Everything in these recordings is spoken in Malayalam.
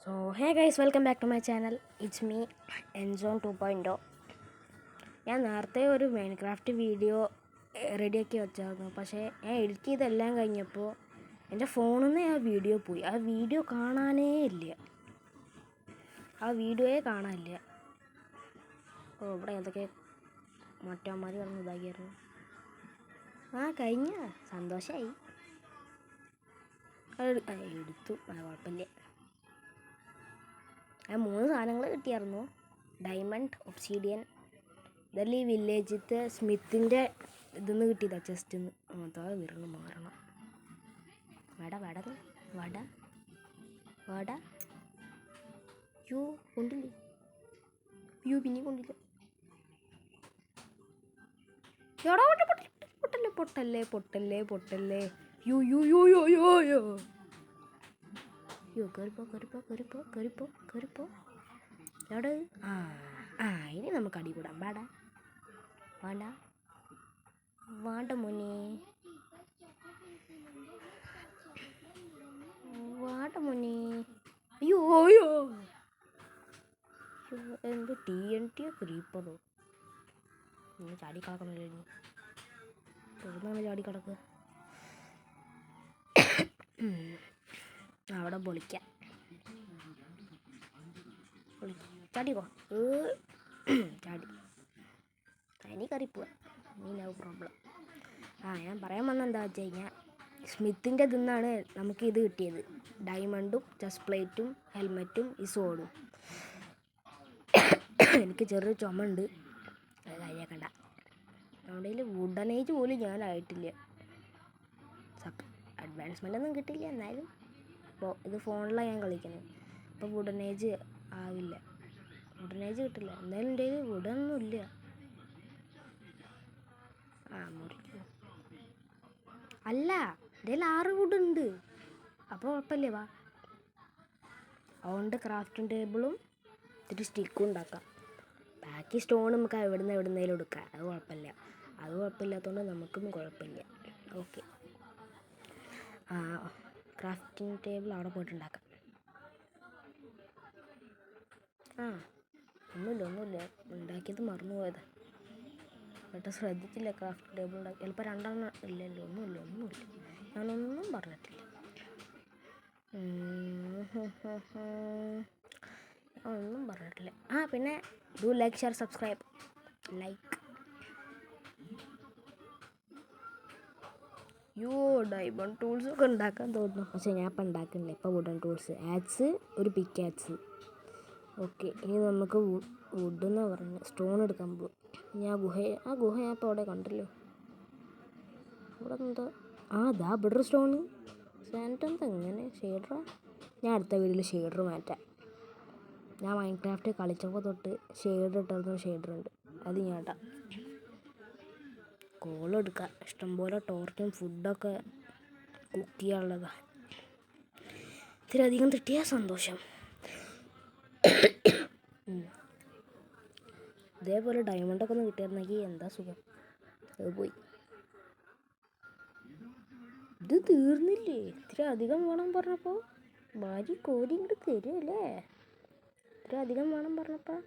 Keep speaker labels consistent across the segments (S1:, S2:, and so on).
S1: So hey guys, welcome back to my channel. It's me, Enzone 2.0. ഞാൻ നേരത്തെ ഒരു മൈൻക്രാഫ്റ്റ് വീഡിയോ റെഡിയാക്കി വെച്ചായിരുന്നു. പക്ഷേ ഞാൻ എഡിറ്റ് ചെയ്തെല്ലാം കഴിഞ്ഞപ്പോൾ എൻ്റെ ഫോണിൽ നിന്ന് ആ വീഡിയോ പോയി. ആ വീഡിയോ കാണാനേ ഇല്ല. ആ വീഡിയോയെ കാണാനില്ല. ഓ ഇവിടെ എന്തൊക്കെ മറ്റന്മാർ കിടന്ന് ഇതാക്കിയായിരുന്നു. കഴിഞ്ഞ സന്തോഷമായി. എടുത്തു, കുഴപ്പമില്ല. 3 സാധനങ്ങൾ കിട്ടിയായിരുന്നു. ഡയമണ്ട്, ഒബ്സീഡിയൻ, ഇതല്ലേ ഈ വില്ലേജിലത്തെ സ്മിത്തിൻ്റെ ഇതൊന്ന് കിട്ടിയതാണ്. ചെസ്റ്റിന്ന് അതാ വിരണ് മാറണം. വട യോ കൊണ്ടില്ലേ, പിന്നെ കൊണ്ടില്ല. പൊട്ടല്ലേ യോ യോ യോ യോ യോ യോ യോ കയറിപ്പോ എവിടെ? ഇനി നമുക്ക് അടി കൂടാം. വേണ്ട മോനെ, അയ്യോ എന്ത് TNT ക്രീപ്പറോ? ഇനി ചാടി കളക്കണല്ലോ. ഇനി എവിടുന്നാണ് ചാടി കിടക്കുക? അവിടെ പൊളിക്കാം. ചാടിക്കോ. ചാടി ഇനി കയറിപ്പോവാ. ഇനി നോ പ്രോബ്ലം. ഞാൻ പറയാൻ വന്ന എന്താ വെച്ച് കഴിഞ്ഞാൽ, സ്മിത്തിൻ്റെ ഇതിന്നാണ് നമുക്ക് ഇത് കിട്ടിയത്. ഡയമണ്ടും ചെസ്റ്റ് പ്ലേറ്റും ഹെൽമെറ്റും ഈ സോഡും. എനിക്ക് ചെറിയ ചുമണ്ട്, അത് കാര്യമാക്കണ്ട. നമ്മുടെ വുഡൻ ഏജ് പോലും ഞാനായിട്ടില്ല. അഡ്വാൻസ്മെൻ്റ് ഒന്നും കിട്ടില്ല. എന്നാലും ഇപ്പോൾ ഇത് ഫോണിലാണ് ഞാൻ കളിക്കുന്നത്. അപ്പോൾ വുഡൻ ഏജ് ആവില്ല, വുഡൻ ഏജ് കിട്ടില്ല. എന്നാലും എൻ്റെ കയ്യിൽ വുഡൊന്നും ഇല്ല. മുറിക്കും അല്ല, എൻ്റെ കയ്യിൽ 6 വുഡുണ്ട്. അപ്പോൾ കുഴപ്പമില്ലേ? അതുകൊണ്ട് ക്രാഫ്റ്റിംഗ് ടേബിളും ഇത്തിരി സ്റ്റിക്കും ഉണ്ടാക്കാം. ബാക്കി സ്റ്റോൺ നമുക്ക് എവിടുന്നേലും എടുക്കാം. അത് കുഴപ്പമില്ലാത്തതുകൊണ്ട് നമുക്കും കുഴപ്പമില്ല. ഓക്കെ, ക്രാഫ്റ്റിംഗ് ടേബിൾ അവിടെ പോയിട്ടുണ്ടാക്കാം. ഒന്നുമില്ല ഉണ്ടാക്കിയത് മറന്നുപോയത്. എന്നിട്ട് ശ്രദ്ധിച്ചില്ല. ക്രാഫ്റ്റിംഗ് ടേബിൾ ഉണ്ടാക്കി ചിലപ്പോൾ 2 ഇല്ലല്ലോ. ഒന്നുമില്ല ഞാനൊന്നും പറഞ്ഞിട്ടില്ല. ഒന്നും പറഞ്ഞിട്ടില്ല. പിന്നെ do like, share, subscribe. Diamond tools ഒക്കെ ഉണ്ടാക്കാൻ തോന്നുന്നു. പക്ഷേ ഞാൻ ഇപ്പം ഉണ്ടാക്കുന്നില്ല. ഇപ്പോൾ വുഡൻ ടൂൾസ്, ആക്സ്, ഒരു പിക്കാക്സ്. ഓക്കെ, ഇനി നമുക്ക് വുഡ് എന്ന് പറഞ്ഞ് സ്റ്റോൺ എടുക്കാൻ പോകും. ഞാൻ ഗുഹ ഞാൻ ഇപ്പോൾ അവിടെ കണ്ടല്ലോ. ഇവിടെ എന്താ? ഇവിടെ ഒരു സ്റ്റോണ്. സാൻറ്റെന്താ എങ്ങനെ ഷെയ്ഡറാ? ഞാൻ അടുത്ത വീഡിയോയിൽ ഷെയ്ഡർ മാറ്റാം. ഞാൻ മൈൻക്രാഫ്റ്റ് കളിച്ചപ്പോൾ തൊട്ട് ഷെയ്ഡറുണ്ട്. അത് ഞാൻ ഇട്ടാം. കോളെടുക്കാം. ഇഷ്ടംപോലെ ടോർച്ചും ഫുഡൊക്കെ കുക്ക് ചെയ്യാനുള്ളതാണ്. ഇത്തിരി അധികം കിട്ടിയാൽ സന്തോഷം. ഇതേപോലെ ഡയമണ്ടൊക്കെ ഒന്ന് കിട്ടിയിരുന്നെങ്കിൽ എന്താ സുഖം. അത് പോയി. ഇത് തീർന്നില്ലേ? ഇത്തിരി അധികം വേണം പറഞ്ഞപ്പോൾ വാരി കോരി ഇങ്ങോട്ട് തരുമല്ലേ? ഇത്തിരി അധികം വേണം പറഞ്ഞപ്പോൾ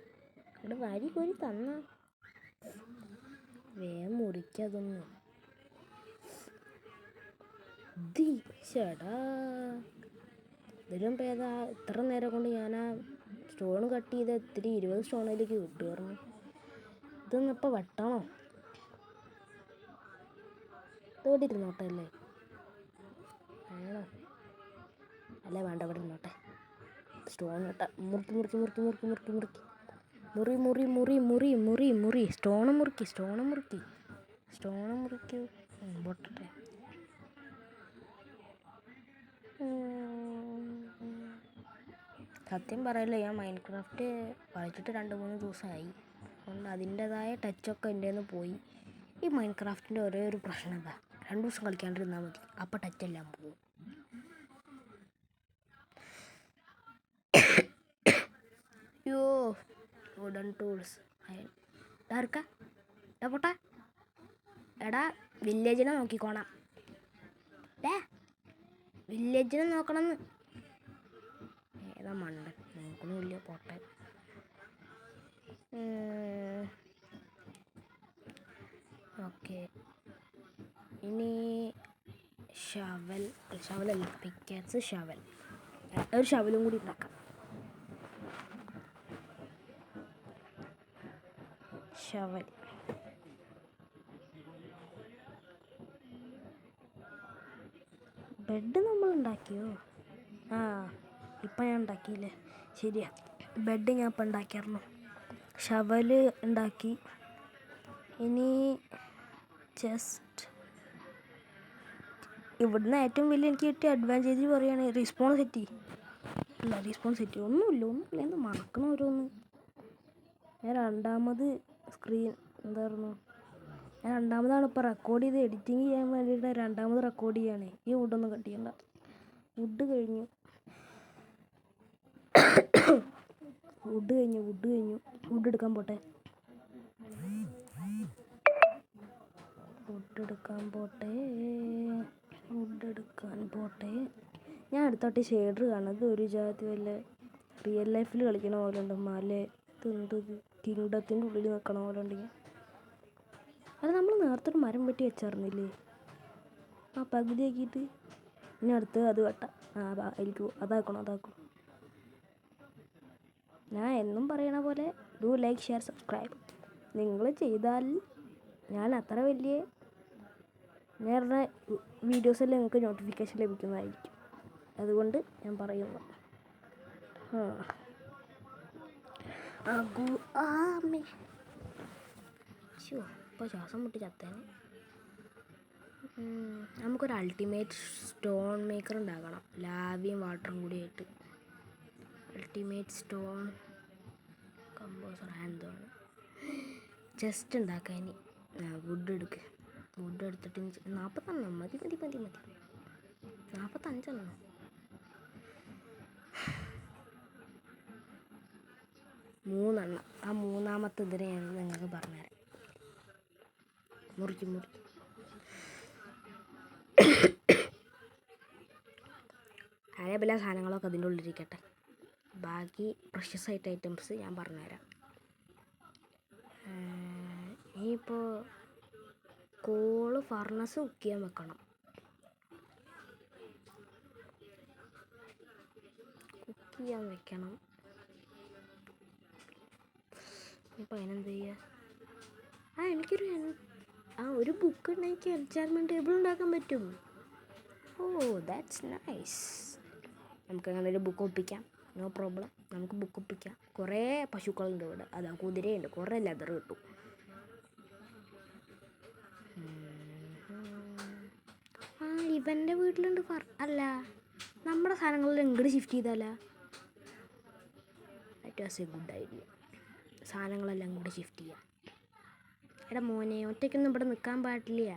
S1: ഇവിടെ വാരി കോരി തന്ന. വേഗം മുറിക്കതൊന്ന്. ചേടാ, ഇതിലും പേതാ ഇത്ര നേരം കൊണ്ട് ഞാൻ ആ സ്റ്റോൺ കട്ട് ചെയ്ത് ഇത്തിരി 20 സ്റ്റോണിലേക്ക് കിട്ടുമായിരുന്നു. ഇതൊന്നും ഇപ്പോൾ വെട്ടണോ? ഇതോടെ ഇരുന്നോട്ടെ അല്ലേ? വേണ്ട, ഇവിടെ ഇരുന്നോട്ടെ. സ്റ്റോൺ ഇട്ട മുറി. സ്റ്റോൺ മുറിക്കൂ. പൊട്ടട്ടെ. സത്യം പറയല്ലേ, ഞാൻ മൈൻക്രാഫ്റ്റ് കളിച്ചിട്ട് 2-3 ദിവസമായി. അതുകൊണ്ട് അതിൻ്റെതായ ടച്ചൊക്കെ എൻ്റെ നിന്ന് പോയി. ഈ മൈൻക്രാഫ്റ്റിൻ്റെ ഒരേ ഒരു പ്രശ്നം എന്താ? 2 ദിവസം കളിക്കാണ്ടിരുന്നാൽ മതി, അപ്പം ടച്ചെല്ലാം പോകും. വുഡൻ ടൂൾസ് പൊട്ടാ. എടാ, വില്ലേജിനെ നോക്കിക്കോണം. വില്ലേജിനെ നോക്കണമെന്ന്. ഏതാ മണ്ടൻ? കുഴപ്പമില്ല, പോട്ടെ. ഓക്കെ, ഇനി ഷവലല്ല, പിക്കാക്സ്, ഒരു ഷവലും കൂടി ഉണ്ടാക്കാം. ഷവൽ, ബെഡ് നമ്മൾ ഉണ്ടാക്കിയോ? ഇപ്പം ഞാൻ ഉണ്ടാക്കിയില്ലേ, ശരിയാ, ബെഡ് ഞാൻ ഇപ്പം ഉണ്ടാക്കിയായിരുന്നു. ഷവല് ഉണ്ടാക്കി. ഇനി ജസ്റ്റ് ഇവിടുന്ന് ഏറ്റവും വലിയ എനിക്ക് കിട്ടിയ അഡ്വാൻറ്റേജ് പറയുകയാണെങ്കിൽ റെസ്പോൺസിറ്റി ഒന്നുമില്ല എന്ത് മറക്കണം ഓരോന്ന്. ഞാൻ രണ്ടാമതാണ് ഇപ്പോൾ റെക്കോർഡ് ചെയ്ത് എഡിറ്റിങ് ചെയ്യാൻ വേണ്ടിയിട്ട് രണ്ടാമത് റെക്കോർഡ് ചെയ്യാണ്. ഈ വുഡൊന്നും കട്ട് ചെയ്യണ്ട, വുഡ് കഴിഞ്ഞു. വുഡ് എടുക്കാൻ പോട്ടെ. ഞാൻ അടുത്തോട്ട് ഷെയ്ഡർ കാണുന്നത് ഒരു ജാതി വല്ല റിയൽ ലൈഫിൽ കളിക്കണ പോലെ ഉണ്ട്. കിങ്ഡത്തിൻ്റെ ഉള്ളിൽ നിൽക്കണ പോലെ ഉണ്ടെങ്കിൽ അത് നമ്മൾ നേരത്തെ ഒരു മരം വെട്ടി വെച്ചറിഞ്ഞില്ലേ, പകുതിയാക്കിയിട്ട്. ഇനി അടുത്ത് അത് വെട്ടാം. അതാക്കണം. ഞാൻ എന്നും പറയണ പോലെ ഡു ലൈക്ക്, ഷെയർ, സബ്സ്ക്രൈബ് നിങ്ങൾ ചെയ്താൽ ഞാൻ അത്ര വലിയ നേരുടെ വീഡിയോസെല്ലാം നിങ്ങൾക്ക് നോട്ടിഫിക്കേഷൻ ലഭിക്കുന്നതായിരിക്കും. അതുകൊണ്ട് ഞാൻ പറയുന്നു. ഇപ്പോൾ ശ്വാസം മുട്ടി ചത്തേനെ. നമുക്കൊരു അൾട്ടിമേറ്റ് സ്റ്റോൺ മേക്കർ ഉണ്ടാക്കണം, ലാവയും വാട്ടറും കൂടി ആയിട്ട്. അൾട്ടിമേറ്റ് സ്റ്റോൺ കമ്പോസർ എന്താണ് ജസ്റ്റ് ഉണ്ടാക്കാൻ. ഇനി വുഡ് എടുത്തിട്ട് 40 മതി 45. ആ മൂന്നാമത്തെ ഇതിനെ ഞാൻ നിങ്ങൾക്ക് പറഞ്ഞുതരാം. മുറിക്കും. അതേപോലെ സാധനങ്ങളൊക്കെ അതിൻ്റെ ഉള്ളിലിരിക്കട്ടെ. ബാക്കി പ്രഷ്യസ് ആയിട്ട് ഐറ്റംസ് ഞാൻ പറഞ്ഞുതരാം. ഇനിയിപ്പോൾ കോള് ഫർണസ് കുക്ക് ചെയ്യാൻ വെക്കണം. ഇപ്പോൾ അതിനെന്ത് ചെയ്യുക? ഒരു ബുക്ക് ഉണ്ടെങ്കിൽ എൻചാൻമെൻറ്റ് ടേബിൾ ഉണ്ടാക്കാൻ പറ്റും. That's nice. നമുക്കങ്ങനെ ഒരു ബുക്ക് ഒപ്പിക്കാം, നോ പ്രോബ്ലം. നമുക്ക് ബുക്ക് ഒപ്പിക്കാം. കുറേ പശുക്കളുണ്ട് ഇവിടെ, കുതിരയുണ്ട്, കുറേ ലെതർ കിട്ടും. ഇവൻ്റെ വീട്ടിലുണ്ട് അല്ല, നമ്മുടെ സാധനങ്ങളിൽ എങ്ങോട്ട് ഷിഫ്റ്റ് ചെയ്താലോ? That was A good idea. സാധനങ്ങളെല്ലാം കൂടെ ഷിഫ്റ്റ് ചെയ്യാം. എടാ മോനെ, ഒറ്റയ്ക്കൊന്നും ഇവിടെ നിൽക്കാൻ പറ്റില്ല.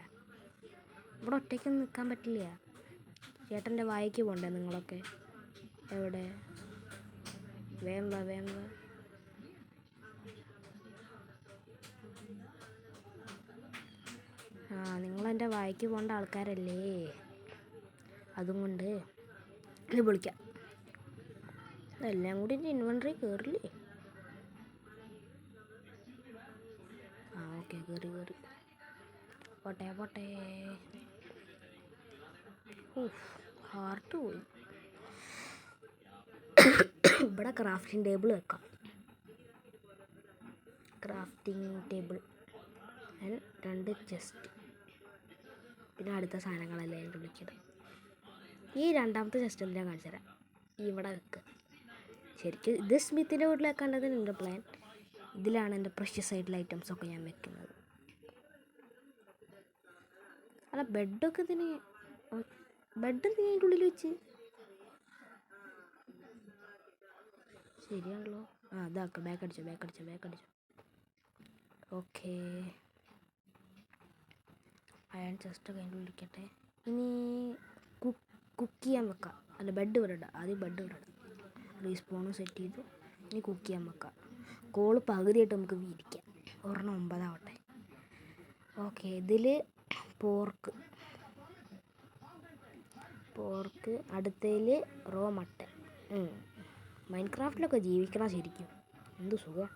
S1: ചേട്ടൻ്റെ വായിക്ക് പോണ്ടേ നിങ്ങളൊക്കെ? എവിടെ? വേഗം വാ. നിങ്ങളെൻ്റെ വായിക്ക് പോകേണ്ട ആൾക്കാരല്ലേ, അതുകൊണ്ട് ഇത് വിളിക്കാം. എല്ലാം കൂടി എൻ്റെ ഇൻവെൻട്രി കയറില്ലേ? ഓക്കെ, കയറി. പോട്ടെ. ഹാർട്ട് പോയി. ഇവിടെ ക്രാഫ്റ്റിംഗ് ടേബിൾ വെക്കാം. And 2 chest. പിന്നെ അടുത്ത സാധനങ്ങളെല്ലാം എൻ്റെ വിളിക്കണം. ഈ രണ്ടാമത്തെ ചെസ്റ്റ് ഞാൻ കാണിച്ചു തരാം. ഇവിടെ വെക്കുക. ശരിക്കും ഇത് സ്മിത്തിൻ്റെ വീട്ടിൽ വെക്കേണ്ടതാണ് എൻ്റെ പ്ലാൻ. ഇതിലാണ് എൻ്റെ പ്രഷ്യസ് ആയിട്ടുള്ള ഐറ്റംസൊക്കെ ഞാൻ വെക്കുന്നത്. അല്ല, ബെഡ് ഇതിൻ്റെ ഉള്ളിൽ വെച്ച് ശരിയാണല്ലോ. അതാക്കാം. ബാക്ക് അടിച്ചോ. ഓക്കെ, അയൺ ചെസ്റ്റൊക്കെ അതിൻ്റെ ഉള്ളിരിക്കട്ടെ. ഇനി കുക്ക് ചെയ്യാൻ വെക്കാം. അല്ല, ബെഡ് ഇവിടെ ഇടാം. ആദ്യം ബെഡ് ഇവിടെ ഇടാം. റീസ്പോണും സെറ്റ് ചെയ്ത് ഇനി കുക്ക് ചെയ്യാൻ വെക്കാം. കോള് പകുതിയായിട്ട് നമുക്ക് വിരിക്കാം. 9 ആവട്ടെ. ഓക്കെ, ഇതിൽ പോർക്ക്, അടുത്തതിൽ റോ മട്ടൻ. മൈൻക്രാഫ്റ്റിലൊക്കെ ജീവിക്കണം ശരിക്കും. എന്ത് സുഖം.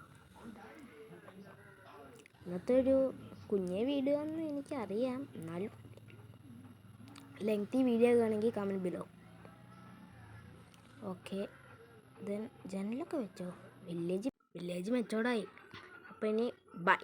S1: ഇന്നത്തെ ഒരു കുഞ്ഞേ വീഡിയോ എന്ന് എനിക്കറിയാം, എന്നാലും ലെങ്തി വീഡിയോ ആണെങ്കിൽ കമൻറ്റ് ബിലോ. ഓക്കെ, ദെൻ ജനലൊക്കെ വെച്ചോ. വില്ലേജ് മെച്ചോർഡായി. അപ്പോൾ ഇനി ബൈ.